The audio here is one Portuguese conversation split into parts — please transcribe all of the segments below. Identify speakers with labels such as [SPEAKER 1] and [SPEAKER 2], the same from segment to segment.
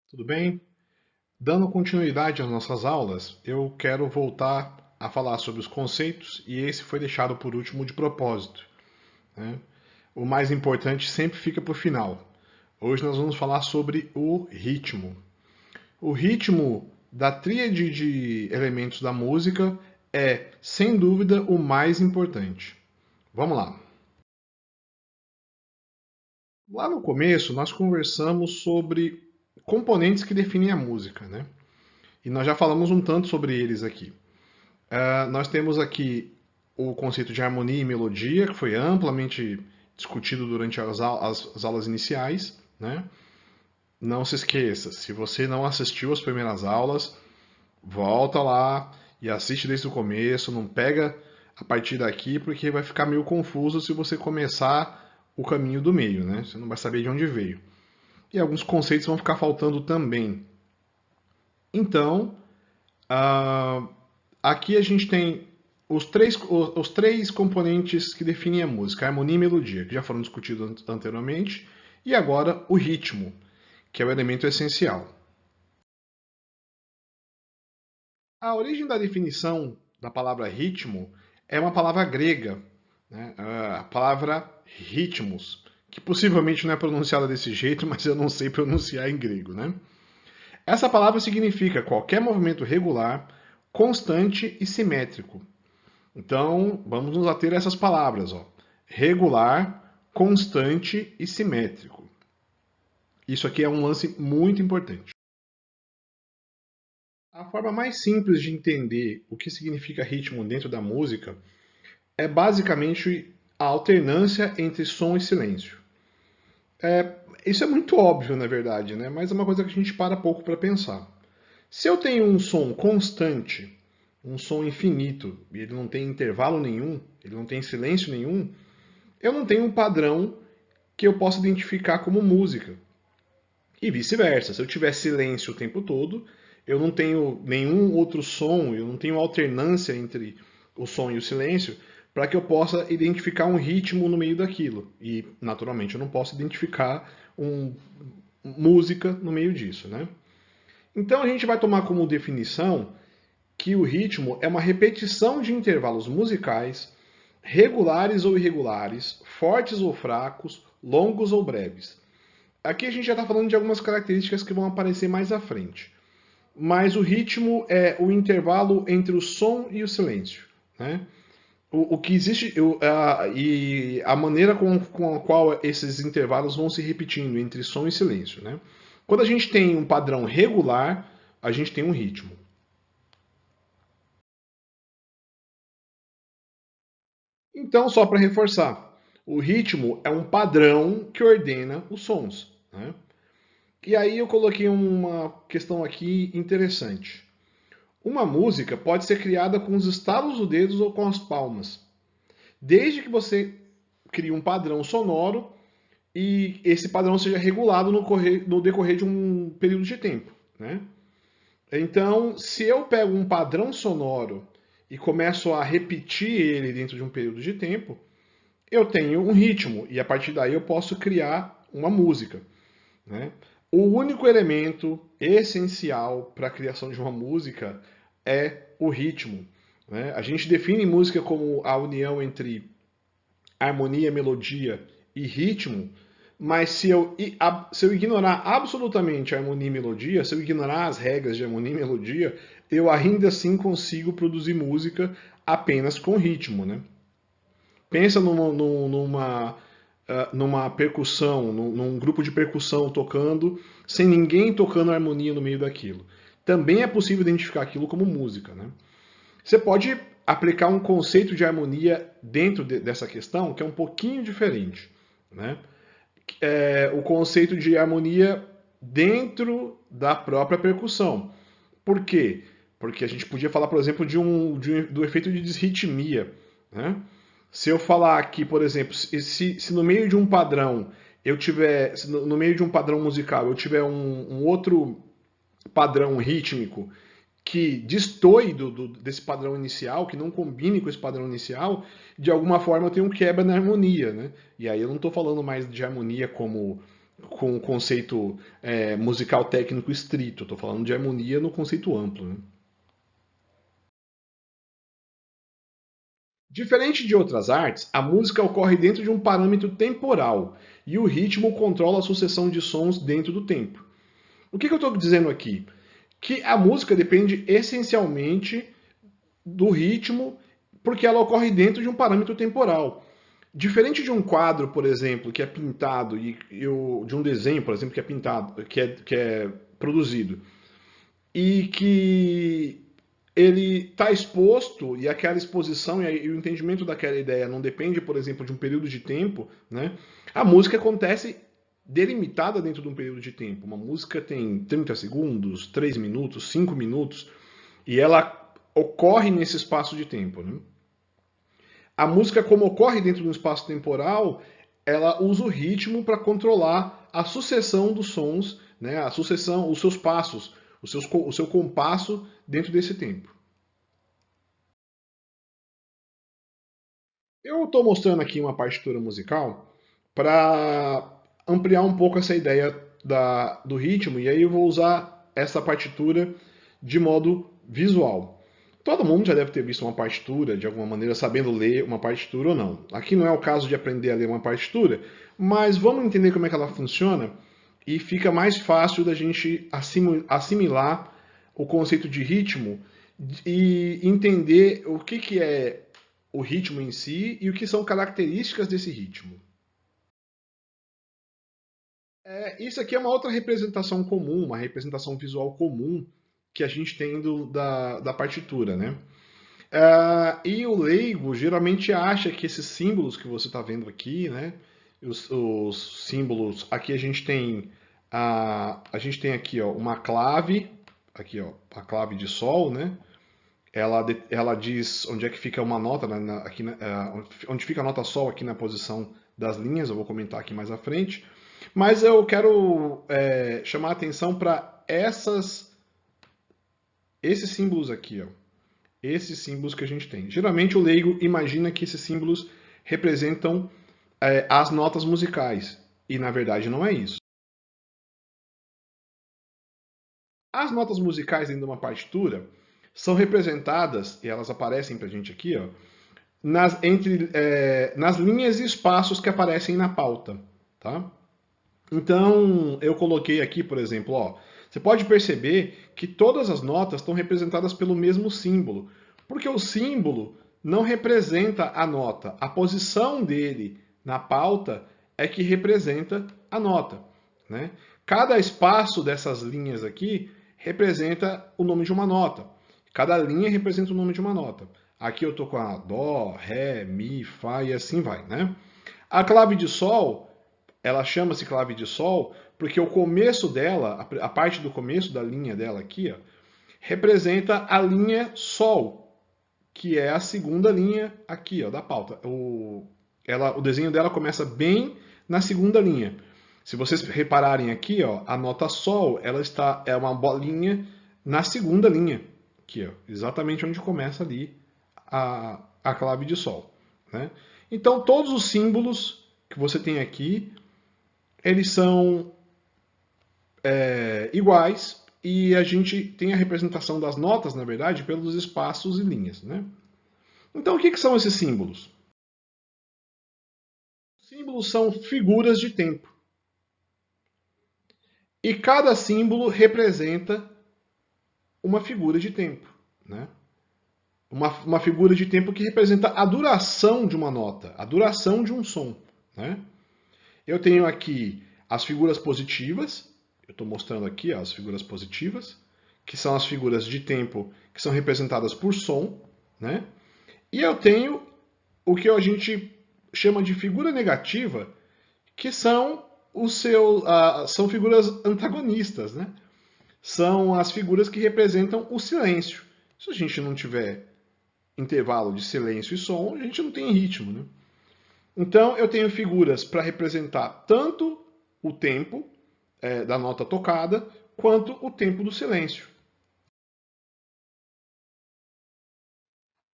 [SPEAKER 1] Tudo bem? Dando continuidade às nossas aulas, eu quero voltar a falar sobre os conceitos e esse foi deixado por último de propósito, né? O mais importante sempre fica para o final. Hoje nós vamos falar sobre o ritmo. O ritmo da tríade de elementos da música é, sem dúvida, o mais importante. Vamos lá. Lá no começo, nós conversamos sobre componentes que definem a música, né? E nós já falamos um tanto sobre eles aqui. Nós temos aqui o conceito de harmonia e melodia, que foi amplamente discutido durante as aulas iniciais, né? Não se esqueça, se você não assistiu as primeiras aulas, volta lá e assiste desde o começo, não pega a partir daqui, porque vai ficar meio confuso se você começar o caminho do meio, né? Você não vai saber de onde veio. E alguns conceitos vão ficar faltando também. Então, uh, aqui a gente tem os três componentes que definem a música, a harmonia e a melodia, que já foram discutidos anteriormente, e agora o ritmo, que é o elemento essencial. A origem da definição da palavra ritmo é uma palavra grega, né? A palavra ritmos, que possivelmente não é pronunciada desse jeito, mas eu não sei pronunciar em grego, né? Essa palavra significa qualquer movimento regular, constante e simétrico. Então, vamos nos ater a essas palavras, ó. Regular, constante e simétrico. Isso aqui é um lance muito importante. A forma mais simples de entender o que significa ritmo dentro da música é basicamente a alternância entre som e silêncio. Isso é muito óbvio, na verdade, né? Mas é uma coisa que a gente para pouco para pensar. Se eu tenho um som constante, um som infinito, e ele não tem intervalo nenhum, ele não tem silêncio nenhum, eu não tenho um padrão que eu possa identificar como música. E vice-versa, se eu tiver silêncio o tempo todo, eu não tenho nenhum outro som, eu não tenho alternância entre o som e o silêncio, para que eu possa identificar um ritmo no meio daquilo. E, naturalmente, eu não posso identificar música no meio disso, né? Então a gente vai tomar como definição que o ritmo é uma repetição de intervalos musicais, regulares ou irregulares, fortes ou fracos, longos ou breves. Aqui a gente já está falando de algumas características que vão aparecer mais à frente. Mas o ritmo é o intervalo entre o som e o silêncio, né? O que existe e a maneira com a qual esses intervalos vão se repetindo entre som e silêncio, né? Quando a gente tem um padrão regular, a gente tem um ritmo. Então, só para reforçar, o ritmo é um padrão que ordena os sons, né? E aí eu coloquei uma questão aqui interessante. Uma música pode ser criada com os estalos dos dedos ou com as palmas, desde que você crie um padrão sonoro e esse padrão seja regulado no decorrer de um período de tempo, né? Então, se eu pego um padrão sonoro e começo a repetir ele dentro de um período de tempo, eu tenho um ritmo e a partir daí eu posso criar uma música, né? O único elemento essencial para a criação de uma música é o ritmo, né? A gente define música como a união entre harmonia, melodia e ritmo, mas se eu ignorar absolutamente a harmonia e melodia, se eu ignorar as regras de harmonia e melodia, eu ainda assim consigo produzir música apenas com ritmo, né? Pensa numa percussão, num grupo de percussão tocando, sem ninguém tocando harmonia no meio daquilo. Também é possível identificar aquilo como música, né? Você pode aplicar um conceito de harmonia dentro dessa questão que é um pouquinho diferente, né? O conceito de harmonia dentro da própria percussão. Por quê? Porque a gente podia falar, por exemplo, do efeito de disritmia, né? Se eu falar aqui, por exemplo, se no meio de um padrão eu tiver, se no meio de um padrão musical eu tiver um outro padrão rítmico que destoe desse padrão inicial, que não combine com esse padrão inicial, de alguma forma eu tenho um quebra na harmonia, né? E aí eu não estou falando mais de harmonia como com o conceito musical técnico estrito. Estou falando de harmonia no conceito amplo. Né? Diferente de outras artes, a música ocorre dentro de um parâmetro temporal e o ritmo controla a sucessão de sons dentro do tempo. O que eu estou dizendo aqui? Que a música depende essencialmente do ritmo, porque ela ocorre dentro de um parâmetro temporal. Diferente de um quadro, por exemplo, que é pintado, de um desenho, por exemplo, que é pintado, que é produzido, e que ele está exposto, e aquela exposição e o entendimento daquela ideia não depende, por exemplo, de um período de tempo, né? A música acontece delimitada dentro de um período de tempo. Uma música tem 30 segundos, 3 minutos, 5 minutos, e ela ocorre nesse espaço de tempo. Né? A música, como ocorre dentro de um espaço temporal, ela usa o ritmo para controlar a sucessão dos sons, né? A sucessão, os seus passos, o seu compasso dentro desse tempo. Eu estou mostrando aqui uma partitura musical para ampliar um pouco essa ideia do ritmo, e aí eu vou usar essa partitura de modo visual. Todo mundo já deve ter visto uma partitura, de alguma maneira, sabendo ler uma partitura ou não. Aqui não é o caso de aprender a ler uma partitura, mas vamos entender como é que ela funciona e fica mais fácil da gente assimilar o conceito de ritmo e entender o que é o ritmo em si e o que são características desse ritmo. Isso aqui é uma outra representação comum, uma representação visual comum que a gente tem da partitura, né? E o leigo geralmente acha que esses símbolos que você está vendo aqui, né? Os símbolos, aqui a gente tem aqui ó, uma clave, aqui ó, a clave de sol, né? Ela diz onde é que fica uma nota, né, aqui, onde fica a nota sol aqui na posição das linhas, eu vou comentar aqui mais à frente. Mas eu quero chamar a atenção para esses símbolos aqui, ó. Esses símbolos que a gente tem. Geralmente o leigo imagina que esses símbolos representam as notas musicais. E na verdade não é isso. As notas musicais dentro de uma partitura são representadas, e elas aparecem para a gente aqui, ó, nas linhas e espaços que aparecem na pauta. Tá? Então, eu coloquei aqui, por exemplo, ó, você pode perceber que todas as notas estão representadas pelo mesmo símbolo, porque o símbolo não representa a nota. A posição dele na pauta é que representa a nota. Né? Cada espaço dessas linhas aqui representa o nome de uma nota. Cada linha representa o nome de uma nota. Aqui eu estou com a Dó, Ré, Mi, Fá e assim vai. Né? A clave de Sol, ela chama-se clave de Sol porque o começo dela, a parte do começo da linha dela aqui, ó, representa a linha Sol, que é a segunda linha aqui ó, da pauta. O desenho dela começa bem na segunda linha. Se vocês repararem aqui, ó, a nota Sol, é uma bolinha na segunda linha, aqui, ó, exatamente onde começa ali a clave de Sol. Né? Então, todos os símbolos que você tem aqui, eles são iguais e a gente tem a representação das notas, na verdade, pelos espaços e linhas. Né? Então, o que são esses símbolos? Símbolos são figuras de tempo. E cada símbolo representa uma figura de tempo. Né? Uma figura de tempo que representa a duração de uma nota, a duração de um som. Né? Eu tenho aqui as figuras positivas, eu estou mostrando aqui ó, as figuras positivas, que são as figuras de tempo que são representadas por som. Né? E eu tenho o que a gente chama de figura negativa, que são são figuras antagonistas, né? São as figuras que representam o silêncio. Se a gente não tiver intervalo de silêncio e som, a gente não tem ritmo, né? Então eu tenho figuras para representar tanto o tempo da nota tocada, quanto o tempo do silêncio.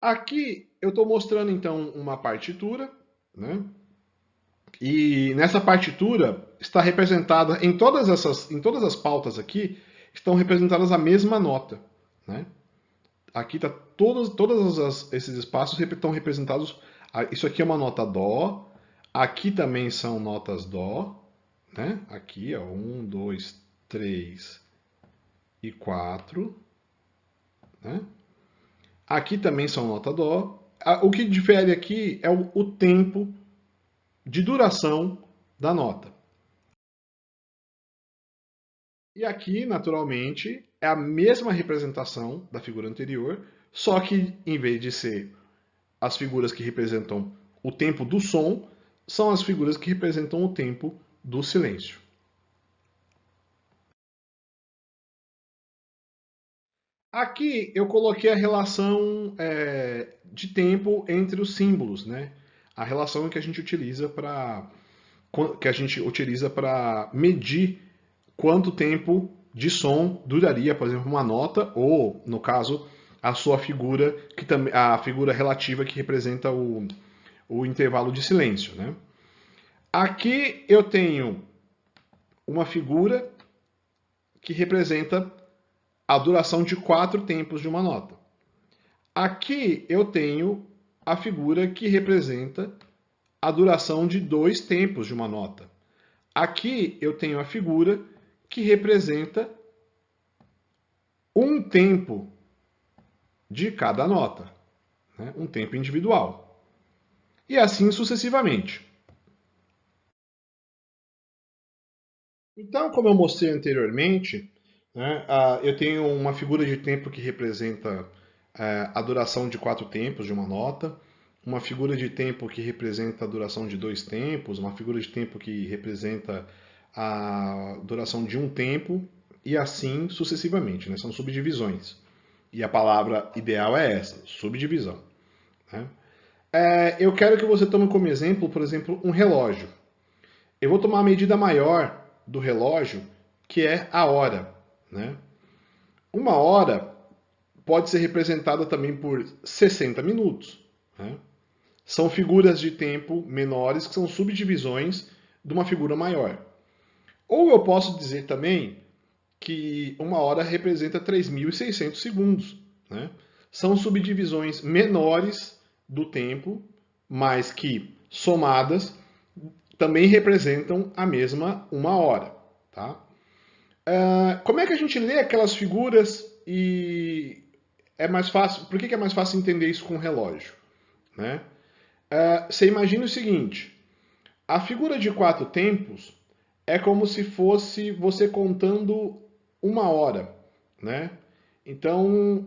[SPEAKER 1] Aqui eu estou mostrando então uma partitura, né? E nessa partitura está representada, em todas as pautas aqui, estão representadas a mesma nota, né? Aqui tá esses espaços estão representados. Isso aqui é uma nota Dó. Aqui também são notas Dó, né? Aqui, ó, 1, 2, 3 e 4, né? Aqui também são nota Dó. O que difere aqui é o tempo de duração da nota. E aqui, naturalmente, é a mesma representação da figura anterior, só que em vez de ser as figuras que representam o tempo do som, são as figuras que representam o tempo do silêncio. Aqui eu coloquei a relação de tempo entre os símbolos, né? A relação que a gente utiliza para medir quanto tempo de som duraria, por exemplo, uma nota, ou, no caso, a sua figura, a figura relativa que representa o intervalo de silêncio, né? Aqui eu tenho uma figura que representa a duração de 4 tempos de uma nota. Aqui eu tenho a figura que representa a duração de 2 tempos de uma nota. Aqui eu tenho a figura que representa um tempo de cada nota, né? Um tempo individual. E assim sucessivamente. Então, como eu mostrei anteriormente, né, eu tenho uma figura de tempo que representa a duração de 4 tempos de uma nota, uma figura de tempo que representa a duração de 2 tempos, uma figura de tempo que representa a duração de um tempo, e assim sucessivamente, né? São subdivisões. E a palavra ideal é essa, subdivisão, né? Eu quero que você tome como exemplo, por exemplo, um relógio. Eu vou tomar a medida maior do relógio, que é a hora, né? Uma hora pode ser representada também por 60 minutos, né? São figuras de tempo menores que são subdivisões de uma figura maior. Ou eu posso dizer também que uma hora representa 3.600 segundos, né? São subdivisões menores do tempo, mas que, somadas, também representam a mesma uma hora, tá? Como é que a gente lê aquelas figuras e é mais fácil? Por que é mais fácil entender isso com o relógio, né? Você imagina o seguinte: a figura de 4 tempos é como se fosse você contando uma hora, né? Então,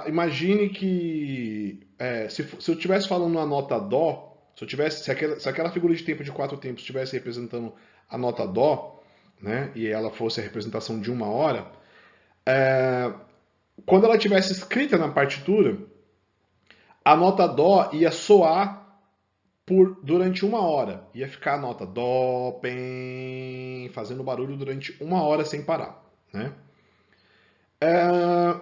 [SPEAKER 1] imagine que se eu estivesse falando uma nota Dó, se aquela figura de tempo de 4 tempos estivesse representando a nota Dó, né? E ela fosse a representação de uma hora, quando ela tivesse escrita na partitura, a nota Dó ia soar durante uma hora. Ia ficar a nota Dó, Pem, fazendo barulho durante uma hora sem parar, né?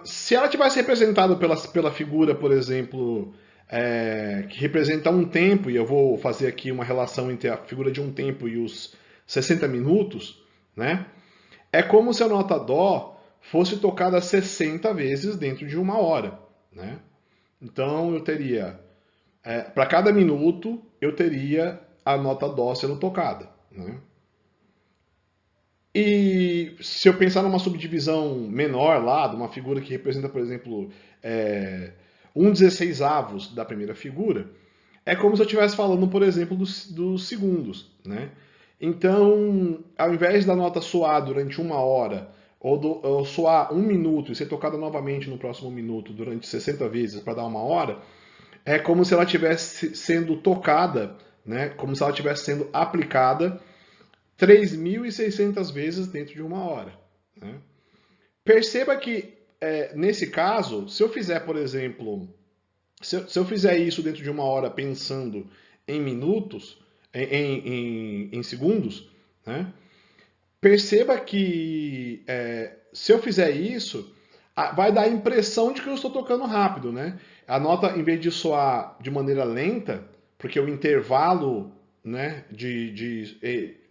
[SPEAKER 1] Se ela tivesse representada pela figura, por exemplo, que representa um tempo, e eu vou fazer aqui uma relação entre a figura de um tempo e os 60 minutos, né? É como se a nota Dó fosse tocada 60 vezes dentro de uma hora, né? Então eu teria, para cada minuto, eu teria a nota Dó sendo tocada, né? E se eu pensar numa subdivisão menor lá, de uma figura que representa, por exemplo, 1/16 da primeira figura, é como se eu estivesse falando, por exemplo, dos segundos, né? Então, ao invés da nota soar durante uma hora, ou soar um minuto e ser tocada novamente no próximo minuto durante 60 vezes para dar uma hora, é como se ela estivesse sendo tocada, né? Como se ela estivesse sendo aplicada 3.600 vezes dentro de uma hora, né? Perceba que, nesse caso, se eu fizer, por exemplo, se eu fizer isso dentro de uma hora pensando em minutos, em segundos, né? Perceba que se eu fizer isso, vai dar a impressão de que eu estou tocando rápido, né? A nota, em vez de soar de maneira lenta, porque o intervalo né,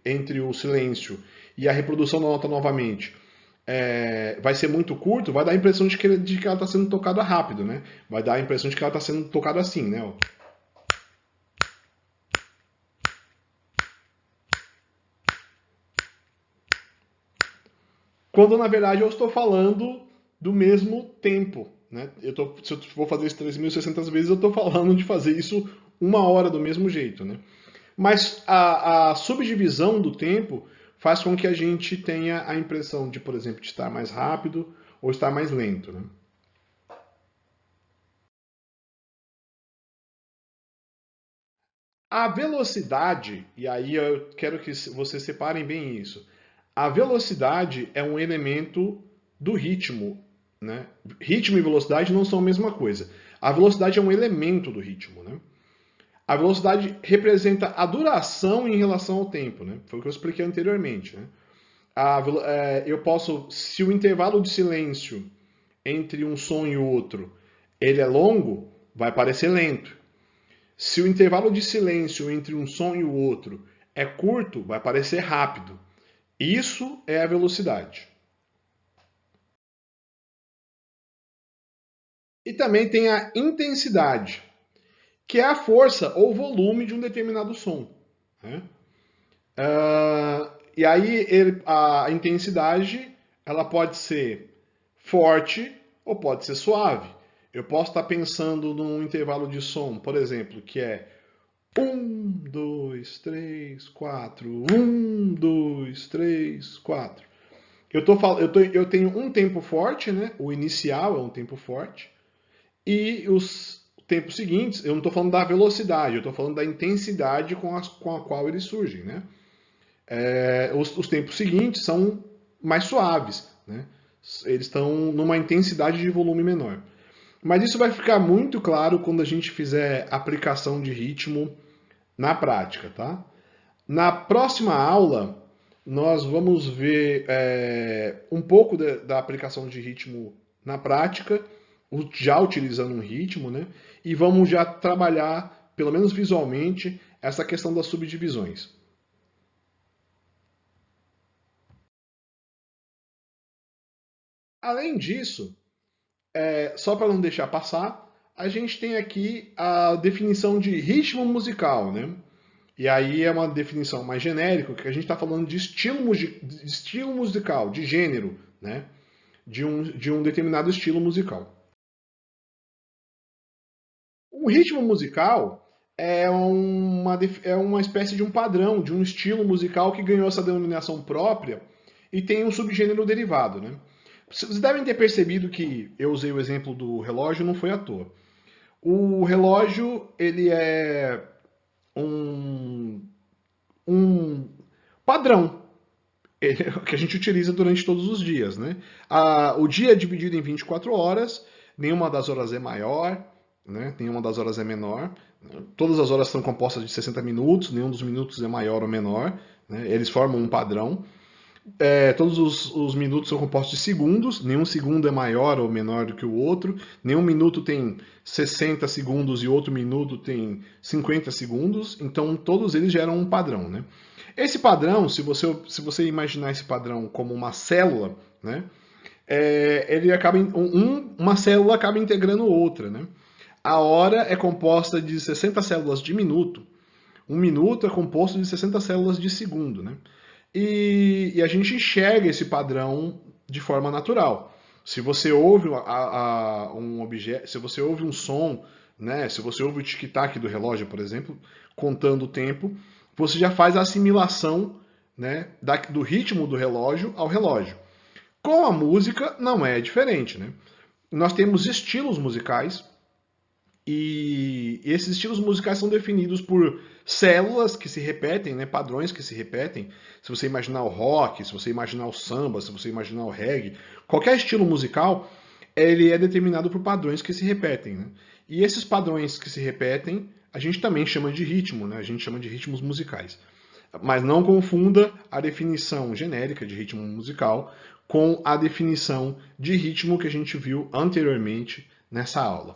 [SPEAKER 1] entre o silêncio e a reprodução da nota novamente vai ser muito curto, vai dar a impressão de que ela está sendo tocada rápido, né? Vai dar a impressão de que ela está sendo tocada assim, né? Ó. Quando na verdade eu estou falando do mesmo tempo, né? Se eu for fazer isso 3.600 vezes, eu estou falando de fazer isso 1 hora do mesmo jeito, né? Mas a subdivisão do tempo faz com que a gente tenha a impressão de, por exemplo, de estar mais rápido ou estar mais lento, né? A velocidade, e aí eu quero que vocês separem bem isso. A velocidade é um elemento do ritmo, né? Ritmo e velocidade não são a mesma coisa. A velocidade é um elemento do ritmo, né? A velocidade representa a duração em relação ao tempo, né? Foi o que eu expliquei anteriormente, né? Eu posso, se o intervalo de silêncio entre um som e o outro ele é longo, vai parecer lento. Se o intervalo de silêncio entre um som e o outro é curto, vai parecer rápido. Isso é a velocidade. E também tem a intensidade, que é a força ou volume de um determinado som, né? E aí a intensidade ela pode ser forte ou pode ser suave. Eu posso estar pensando num intervalo de som, por exemplo, que é 1, 2, 3, 4, 1, 2, 3, 4. Eu tenho um tempo forte, né? O inicial é um tempo forte. E os tempos seguintes, eu não estou falando da velocidade, eu estou falando da intensidade com a qual eles surgem, né? Os tempos seguintes são mais suaves, né? Eles estão numa intensidade de volume menor. Mas isso vai ficar muito claro quando a gente fizer aplicação de ritmo na prática, tá? Na próxima aula, nós vamos ver um pouco da aplicação de ritmo na prática, já utilizando um ritmo, né? E vamos já trabalhar, pelo menos visualmente, essa questão das subdivisões. Além disso, só para não deixar passar, a gente tem aqui a definição de ritmo musical, né? E aí é uma definição mais genérica, que a gente está falando de estilo musical, de gênero, né? De um determinado estilo musical. O ritmo musical é uma espécie de um padrão, de um estilo musical que ganhou essa denominação própria e tem um subgênero derivado, né? Vocês devem ter percebido que eu usei o exemplo do relógio, não foi à toa. O relógio, ele é um padrão que a gente utiliza durante todos os dias, né? O dia é dividido em 24 horas, nenhuma das horas é maior, né? Nenhuma das horas é menor. Todas as horas são compostas de 60 minutos, nenhum dos minutos é maior ou menor, né? Eles formam um padrão. Todos os minutos são compostos de segundos, nenhum segundo é maior ou menor do que o outro, nenhum minuto tem 60 segundos e outro minuto tem 50 segundos, então todos eles geram um padrão, né? Esse padrão, se você imaginar esse padrão como uma célula, né? Ele acaba uma célula acaba integrando outra, né? A hora é composta de 60 células de minuto, um minuto é composto de 60 células de segundo, né? E a gente enxerga esse padrão de forma natural. Se você ouve um objeto, se você ouve um som, né, se você ouve o tic-tac do relógio, por exemplo, contando o tempo, você já faz a assimilação, né, do ritmo do relógio ao relógio. Com a música não é diferente, né? Nós temos estilos musicais e esses estilos musicais são definidos por células que se repetem, né, padrões que se repetem. Se você imaginar o rock, se você imaginar o samba, se você imaginar o reggae, qualquer estilo musical, ele é determinado por padrões que se repetem, né? E esses padrões que se repetem, a gente também chama de ritmo, né? A gente chama de ritmos musicais. Mas não confunda a definição genérica de ritmo musical com a definição de ritmo que a gente viu anteriormente nessa aula.